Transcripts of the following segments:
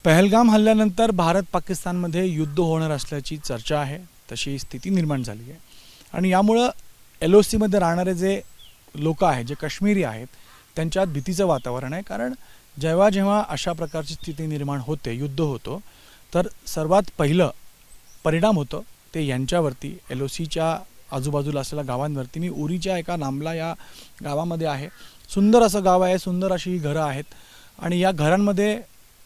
पहलगाम हल्ल्यानंतर भारत पाकिस्तानमध्ये युद्ध होणार असल्याची चर्चा आहे, तशी स्थिती निर्माण झाली आहे आणि यामुळं LOCमध्ये राहणारे जे लोक आहेत, जे काश्मीरी आहेत, त्यांच्यात भीतीचं वातावरण आहे. कारण जेव्हा जेव्हा अशा प्रकारची स्थिती निर्माण होते, युद्ध होतो, तर सर्वात पहिलं परिणाम होतं ते यांच्यावरती, LOCच्या आजूबाजूला असलेल्या गावांवरती. मी उरीच्या एका नामला या गावामध्ये आहे. सुंदर असं गाव आहे, सुंदर अशी ही घरं आहेत आणि या घरांमध्ये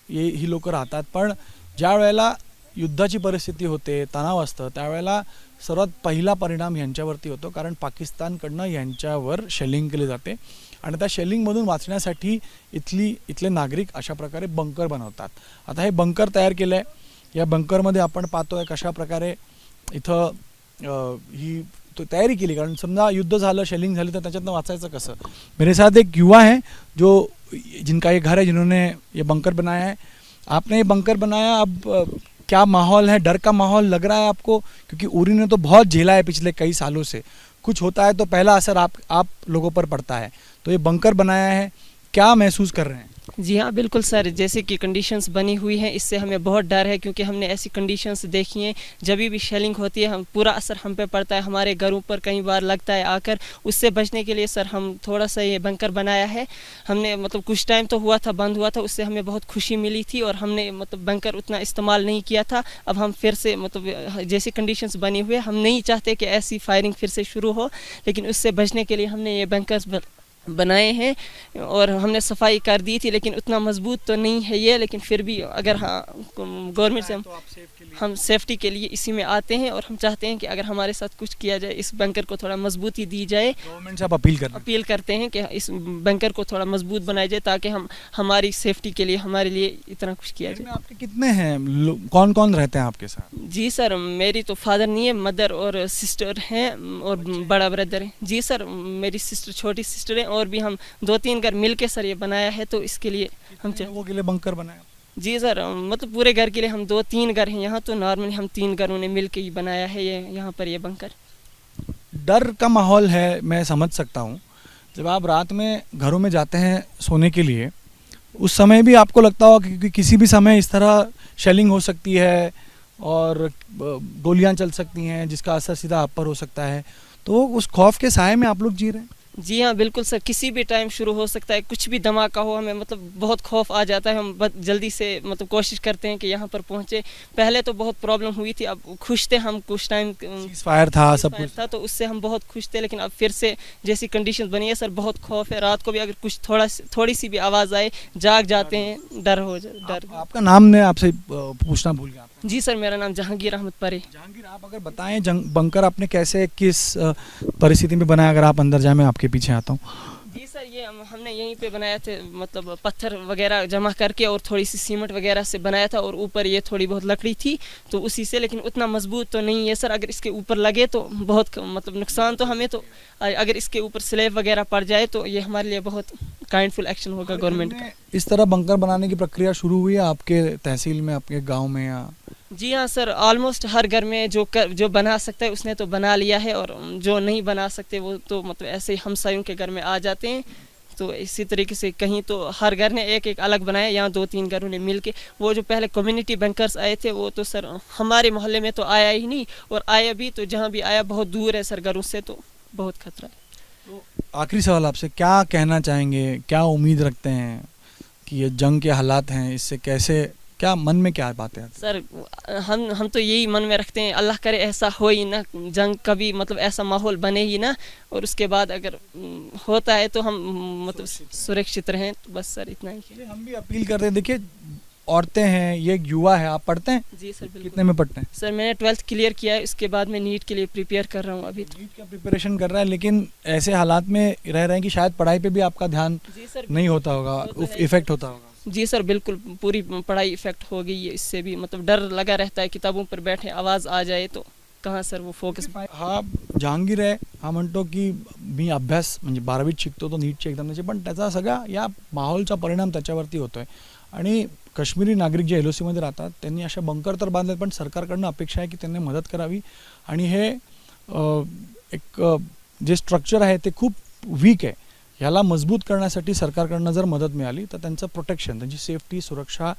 ही लोक राहतात. पण ज्या वेळेला युद्धाची परिस्थिती होते, तणाव असतं, त्यावेळेला सर्वात पहिला परिणाम यांच्यावरती होतो. कारण पाकिस्तानकडनं यांच्यावर शेलिंग केली जाते आणि त्या शेलिंगमधून वाचण्यासाठी इथले नागरिक अशा प्रकारे बंकर बनवतात. आता हे बंकर तयार केलं आहे. या बंकरमध्ये आपण पाहतोय कशा प्रकारे इथं ही तो तयारी केली. कारण समजा युद्ध झालं, शेलिंग झाली, तर त्याच्यातनं वाचायचं कसं. मेरे साथ एक युवा है जो जिनका ये घर है, जिन्होंने ये बंकर बनाया है. आपने ये बंकर बनाया, अब क्या माहौल है, डर का माहौल लग रहा है आपको? क्योंकि उरी ने तो बहुत झेला है पिछले कई सालों से. कुछ होता है तो पहला असर आप लोगों पर पड़ता है. तो ये बंकर बनाया है, क्या महसूस कर रहे हैं? जी हाँ, बिल्कुल सर, जैसे कि कंडीशंस बनी हुई हैं, इससे हमें बहुत डर है क्योंकि हमने ऐसी कंडीशंस देखी हैं. जब भी शेलिंग होती है, हम पूरा असर हम पे पड़ता है, हमारे घरों पर कई बार लगता है आकर. उससे बचने के लिए सर हम थोड़ा सा ये बंकर बनाया है. हमने मतलब कुछ टाइम तो हुआ था, बंद हुआ था, उससे हमें बहुत खुशी मिली थी और हमने मतलब बंकर उतना इस्तेमाल नहीं किया था. अब हम फिर से मतलब जैसी कंडीशंस बनी हुई है, हम नहीं चाहते कि ऐसी फायरिंग फिर से शुरू हो, लेकिन उससे बचने के लिए हमने ये बंकर्स बनाए हैं और हमने सफाई कर दी थी. लेकिन उतना मजबूत तो नहीं है ये, लेकिन फिर भी अगर हाँ गवर्नमेंट से हम सेफ्टी के लिए इसी में आते हैं और हम चाहते हैं कि अगर हमारे साथ कुछ किया जाए, इस बंकर को थोड़ा मजबूती दी जाए. गवर्नमेंट से आप अपील करते हैं कि इस बंकर को थोड़ा मजबूत बनाया जाए ताकि हम हमारी सेफ्टी के लिए हमारे लिए इतना कुछ किया जाए. आपके कितने हैं, कौन कौन रहते हैं आपके साथ? जी सर, मेरी तो फादर नहीं है, मदर और सिस्टर हैं और बड़ा ब्रदर है. जी सर, मेरी सिस्टर, छोटी सिस्टर है और भी हम 2-3 घर मिल के सर ये बनाया है. तो इसके लिए हम लोगों के लिए बंकर बनाया? जी सर, मतलब पूरे घर के लिए हम 2-3 घर हैं यहाँ, तो नॉर्मली हम 3 घरों ने मिल के ही बनाया है ये यहाँ पर ये बंकर. डर का माहौल है, मैं समझ सकता हूँ. जब आप रात में घरों में जाते हैं सोने के लिए, उस समय भी आपको लगता होगा कि किसी भी समय इस तरह शेलिंग हो सकती है और गोलियां चल सकती हैं, जिसका असर सीधा आप पर हो सकता है. तो उस खौफ के साए में आप लोग जी रहे हैं? जी हाँ, बिल्कुल सर, किसी भी टाइम शुरू हो सकता है, कुछ भी धमाका हो, हमें मतलब बहुत खौफ आ जाता है. हम जल्दी से मतलब कोशिश करते हैं कि यहाँ पर पहुँचे. पहले तो बहुत प्रॉब्लम हुई थी, अब खुश थे हम. कुछ टाइम फायर था, सब कुछ था, तो उससे हम बहुत खुश थे. लेकिन अब फिर से जैसी कंडीशन बनी है सर, बहुत खौफ है. रात को भी अगर कुछ थोड़ी सी भी आवाज़ आए, जाग जाते हैं, डर हो जाए. डर. आपका नाम मैं आपसे पूछना भूल गया. जी सर, मेरा नाम जहांगीर अहमद परे. जहांगीर, आप अगर बताएं बंकर आपने कैसे, किस परिस्थिति में बनाया? अगर आप अंदर जाए, मैं आपके पीछे आता हूँ. जी सर, ये हमने यहीं पे बनाया थे, मतलब पत्थर वगैरह जमा करके और थोड़ी सी सीमेंट वगैरह से बनाया था और ऊपर ये थोड़ी बहुत लकड़ी थी तो उसी से. लेकिन उतना मजबूत तो नहीं है सर. अगर इसके ऊपर लगे तो बहुत मतलब नुकसान तो हमें, तो अगर इसके ऊपर स्लैब वगैरह पड़ जाए तो ये हमारे लिए बहुत काइंडफुल एक्शन होगा गवर्नमेंट का. इस तरह बंकर बनाने की प्रक्रिया शुरू हुई है आपके तहसील में, आपके गाँव में? या जी हाँ सर, ऑलमोस्ट हर घर में जो बना सकता है उसने तो बना लिया है और जो नहीं बना सकते वो तो मतलब ऐसे ही हमसायों के घर में आ जाते हैं. तो इसी तरीके से कहीं तो हर घर ने एक अलग बनाया. यहाँ 2-3 घरों ने मिल के, वो जो पहले कम्युनिटी बंकर्स आए थे वो तो सर हमारे मोहल्ले में तो आया ही नहीं, और आया भी तो जहाँ भी आया बहुत दूर है सर घरों से, तो बहुत खतरा है. तो आखिरी सवाल आपसे, क्या कहना चाहेंगे, क्या उम्मीद रखते हैं कि ये जंग के हालात हैं, इससे कैसे, क्या मन में क्या बातें आती सर? हम तो यही मन में रखते हैं, अल्लाह करे ऐसा हो ही ना, जंग कभी मतलब ऐसा माहौल बने ही ना, और उसके बाद अगर होता है तो हम मतलब सुरक्षित रहें. तो बस सर इतना ही. हम भी अपील करते हैं. देखिए, औरतें हैं, ये एक युवा है. आप पढ़ते हैं? जी सर, बिल्कुल. कितने में पढ़ते हैं? सर मैंने 12th क्लियर किया है, इसके बाद मैं नीट के लिए प्रिपेयर कर रहा हूँ. अभी नीट का प्रिपरेशन कर रहा है, लेकिन ऐसे हालात में रह रहे हैं कि शायद पढ़ाई पे भी आपका ध्यान नहीं होता होगा, इफेक्ट होता होगा. जी सर, बिल्कुल पूरी पढ़ाई इफेक्ट हो गई है इससे भी. मतलब डर लगा रहता है, किताबों पर बैठे आवाज़ आ जाए तो कहाँ सर वो फोकस. हा जहांगीर आहे. हा म्हणतो की मी अभ्यास म्हणजे 12वीत शिकतो, तो नीटची एक्झाम द्यायची, पण त्याचा सगळा या माहोलचा परिणाम त्याच्यावरती होतोय. आणि काश्मीरी नागरिक जे LOCमध्ये राहतात त्यांनी अशा बंकर तर बांधले, पण सरकारकडनं अपेक्षा आहे की त्यांनी मदत करावी. आणि हे एक जे स्ट्रक्चर आहे ते खूप वीक आहे. याला मजबूत करण्यासाठी सरकारकडनं जर मदत मिळाली तर त्यांचं प्रोटेक्शन, त्यांची सेफ्टी, सुरक्षा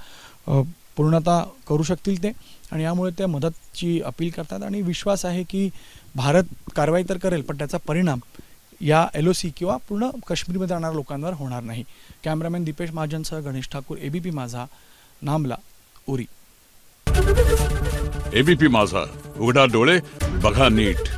पूर्णतः करू शकतील ते, आणि यामुळे ते मदतची अपील करतात आणि विश्वास आहे की भारत कारवाई तर करेल पण त्याचा परिणाम या LOC किंवा पूर्ण काश्मीरमध्ये राहणाऱ्या लोकांवर होणार नाही. कॅमेरामॅन दीपेश महाजनसह गणेश ठाकूर, ABP माझा, नामला, उरी. ABP माझा, उघडा डोळे बघा नीट.